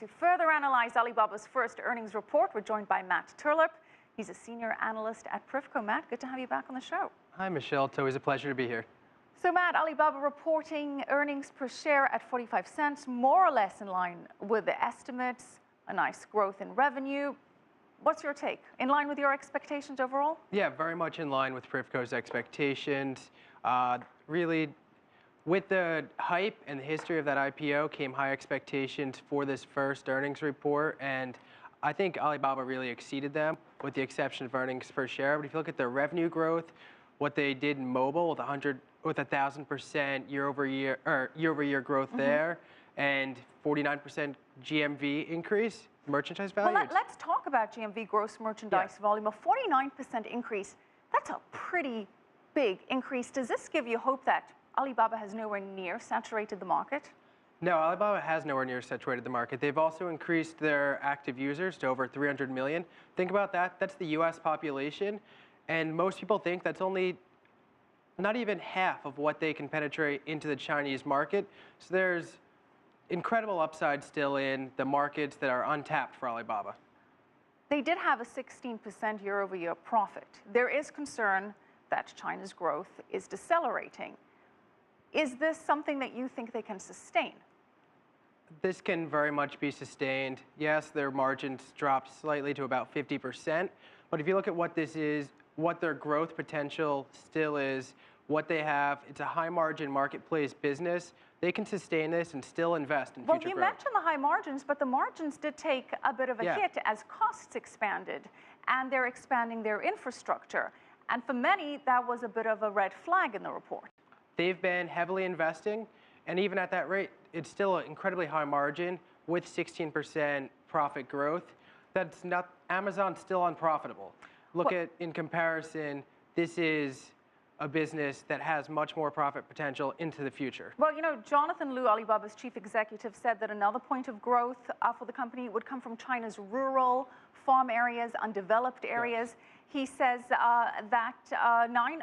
To further analyze Alibaba's first earnings report, we're joined by Matt Turlip. He's a senior analyst at Privco. Matt, good to have you back on the show. Hi, Michelle. It's always a pleasure to be here. So, Matt, Alibaba reporting earnings per share at 45 cents, more or less in line with the estimates, a nice growth in revenue. What's your take? In line with your expectations overall? Yeah, very much in line with Privco's expectations. Really, with the hype and the history of that IPO came high expectations for this first earnings report, and I think Alibaba really exceeded them, with the exception of earnings per share. But if you look at their revenue growth, what they did in mobile with 1,000% year-over-year growth there, and 49% GMV increase, merchandise value. Well, let's talk about GMV, gross merchandise volume. A 49% increase, that's a pretty big increase. Does this give you hope that Alibaba has nowhere near saturated the market? No, Alibaba has nowhere near saturated the market. They've also increased their active users to over 300 million. Think about that. That's the US population. And most people think that's only not even half of what they can penetrate into the Chinese market. So there's incredible upside still in the markets that are untapped for Alibaba. They did have a 16% year-over-year profit. There is concern that China's growth is decelerating. Is this something that you think they can sustain? This can very much be sustained. Yes, their margins dropped slightly to about 50%, but if you look at what this is, what their growth potential still is, what they have, it's a high margin marketplace business. They can sustain this and still invest in future growth. Well, you mentioned the high margins, but the margins did take a bit of a hit as costs expanded, and they're expanding their infrastructure. And for many, that was a bit of a red flag in the report. They've been heavily investing, and even at that rate, it's still an incredibly high margin with 16% profit growth. That's not, Amazon's still unprofitable. Look at, in comparison, this is a business that has much more profit potential into the future. Well, you know, Jonathan Lu, Alibaba's chief executive, said that another point of growth for the company would come from China's rural farm areas, undeveloped areas. He says that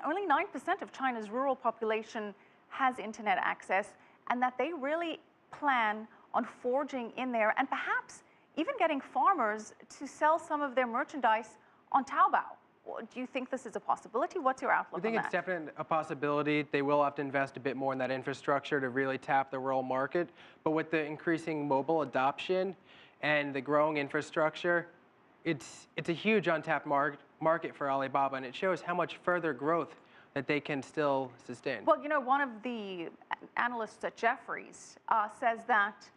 only 9% of China's rural population has internet access, and that they really plan on forging in there and perhaps even getting farmers to sell some of their merchandise on Taobao. Do you think this is a possibility? What's your outlook on that? I think it's definitely a possibility. They will have to invest a bit more in that infrastructure to really tap the rural market. But with the increasing mobile adoption and the growing infrastructure, it's a huge untapped market for Alibaba, and it shows how much further growth that they can still sustain. Well, you know, one of the analysts at Jefferies says that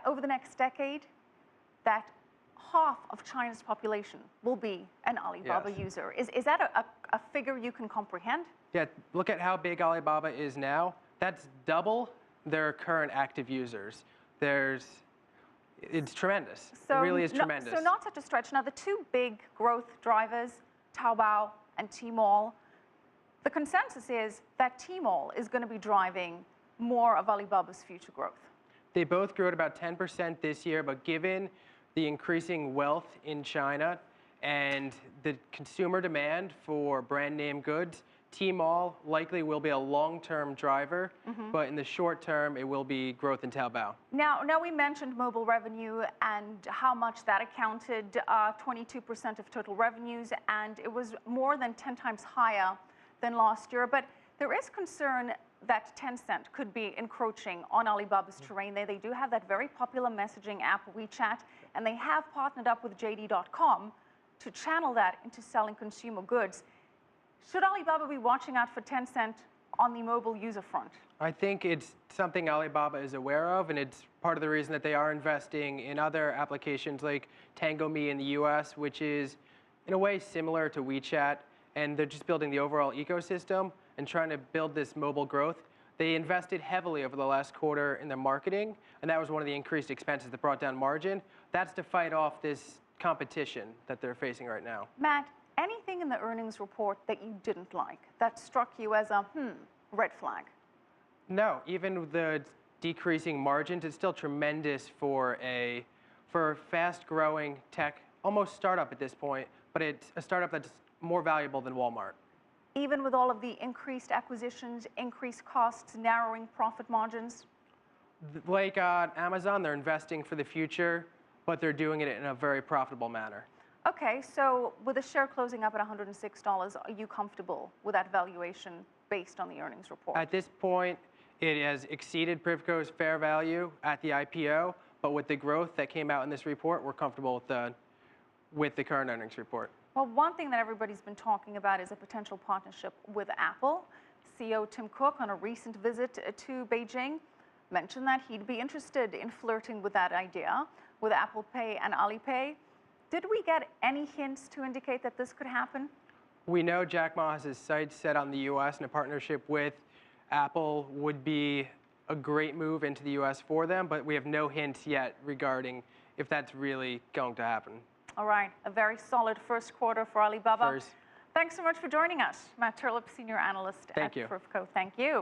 over the next decade, that half of China's population will be an Alibaba user. Is that a figure you can comprehend? Yeah, look at how big Alibaba is now. That's double their current active users. It's tremendous. It really is tremendous. So not such a stretch. Now, the two big growth drivers, Taobao and Tmall, the consensus is that Tmall is going to be driving more of Alibaba's future growth. They both grew at about 10% this year, but given the increasing wealth in China and the consumer demand for brand name goods, Tmall likely will be a long-term driver, but in the short term, it will be growth in Taobao. Now we mentioned mobile revenue and how much that accounted, 22% of total revenues, and it was more than 10 times higher than last year. But there is concern that Tencent could be encroaching on Alibaba's terrain. They do have that very popular messaging app, WeChat, and they have partnered up with JD.com to channel that into selling consumer goods. Should Alibaba be watching out for Tencent on the mobile user front? I think it's something Alibaba is aware of, and it's part of the reason that they are investing in other applications like TangoMe in the US, which is in a way similar to WeChat, and they're just building the overall ecosystem and trying to build this mobile growth. They invested heavily over the last quarter in their marketing, and that was one of the increased expenses that brought down margin. That's to fight off this competition that they're facing right now. Matt, anything in the earnings report that you didn't like, that struck you as a red flag? No, even with the decreasing margins, it's still tremendous for a fast-growing tech, almost startup at this point, but it's a startup that's more valuable than Walmart. Even with all of the increased acquisitions, increased costs, narrowing profit margins? Like Amazon, they're investing for the future, but they're doing it in a very profitable manner. Okay, so with the share closing up at $106, are you comfortable with that valuation based on the earnings report? At this point, it has exceeded Privco's fair value at the IPO, but with the growth that came out in this report, we're comfortable with the current earnings report. Well, one thing that everybody's been talking about is a potential partnership with Apple. CEO Tim Cook, on a recent visit to Beijing, mentioned that he'd be interested in flirting with that idea with Apple Pay and Alipay. Did we get any hints to indicate that this could happen? We know Jack Ma has his sights set on the U.S., and a partnership with Apple would be a great move into the U.S. for them, but we have no hints yet regarding if that's really going to happen. All right, a very solid first quarter for Alibaba. Thanks so much for joining us. Matt Turlip, Senior Analyst at Privco. Thank you.